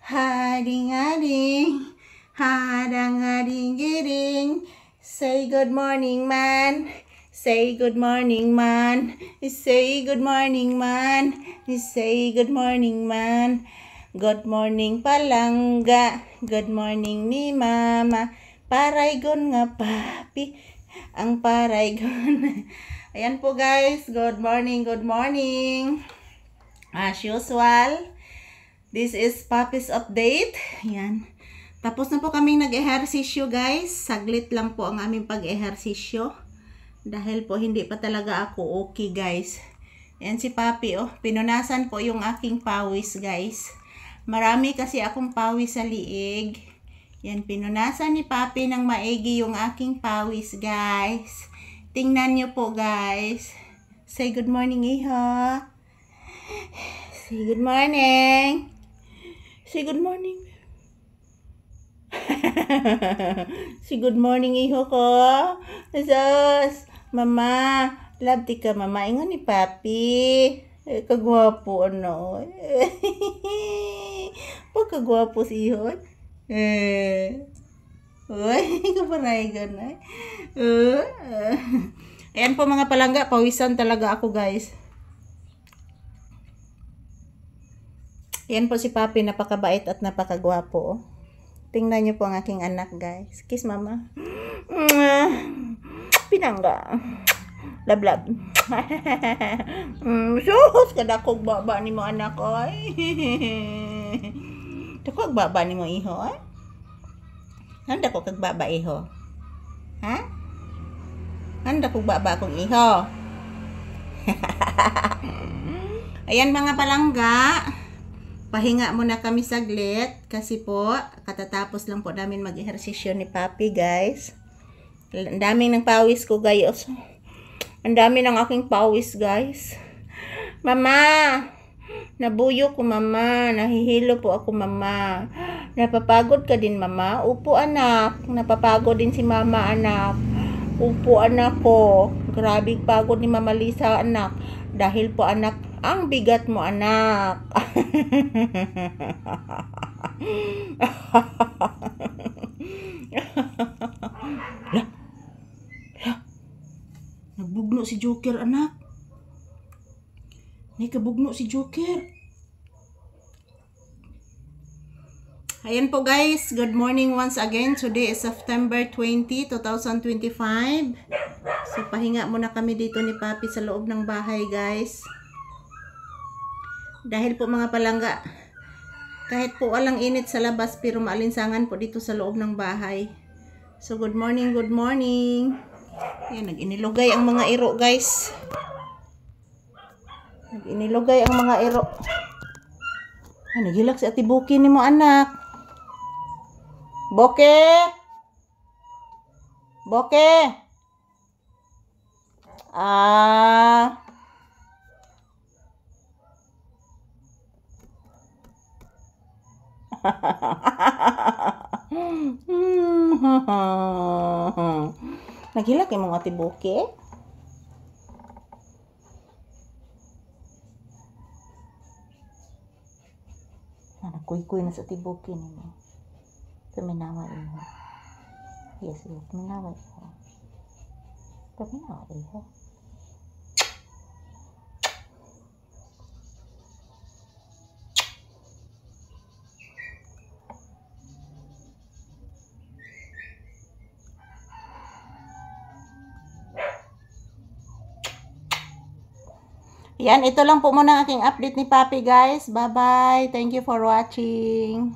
Hading-hading, hadang-hading-giring. Say good morning, man. Say good morning, man. Say good morning, man. Say good morning, man. Good morning, palangga. Good morning ni mama. Paraygon nga papi. Ang paraygon. Ayan po guys. Good morning, good morning. As usual, this is Papi's update. Ayan. Tapos na po kaming nag-ehersisyo guys. Saglit lang po ang aming pag-ehersisyo. Dahil po hindi pa talaga ako okay guys. Ayan si Papi oh. Pinunasan po yung aking pawis guys. Marami kasi akong pawis sa liig. Yan, pinunasan ni Papi ng maigi yung aking pawis, guys. Tingnan nyo po, guys. Say good morning, iho. Say good morning. Say good morning. Say good morning, iho ko. Sus, mama. Love di ka, mama. Ingon ni Papi. Kagwapo, ano. Pagkagwapo si Ihon. Uy, kaparaygan na. Ayan po mga palangga, pawisan talaga ako guys. Ayan po si Papi, napakabait at napakagwapo. Tingnan niyo po ang aking anak guys. Kiss mama. Pinangga. Love love. Sus, kadakog baba ni mo anak oy. Dakog baba ni mo iho oy. Handa ko kag baba iho. Ha? Handa kog baba kong iho. Ayan mga palangga. Pahinga muna kami saglit kasi po katatapos lang po namin mag-ehersisyo ni Papi guys. Ang daming ng pawis ko guys. Ang dami ng aking pawis, guys. Mama! Nabuyo ko, mama. Nahihilo po ako, mama. Napapagod ka din, mama? Upo, anak. Napapagod din si mama, anak. Upo, anak ko. Grabe pagod ni Mama Lisa, anak. Dahil po, anak, ang bigat mo, anak. Nagbugno si Joker, anak. Nakabugno si Joker. Ayan po guys. Good morning once again. Today is September 20, 2025. So pahinga muna kami dito ni Papi sa loob ng bahay guys. Dahil po mga palangga, kahit po walang init sa labas pero maalinsangan po dito sa loob ng bahay. So good morning, good morning. Ayan, nag-inilugay ang mga iro guys. Nag-inilugay ang mga iro. Ay, naghilak si Ate Buki ni mo anak. Boke! Boke! Ah! Naghilak yung mga tibuki. Nagkuy-kuy na sa tibuki ninyo. Tuminawa iyo. Yes, tuminawa iyo. Tuminawa iyo. Yan, ito lang po muna ang aking update ni Papi guys. Bye-bye. Thank you for watching.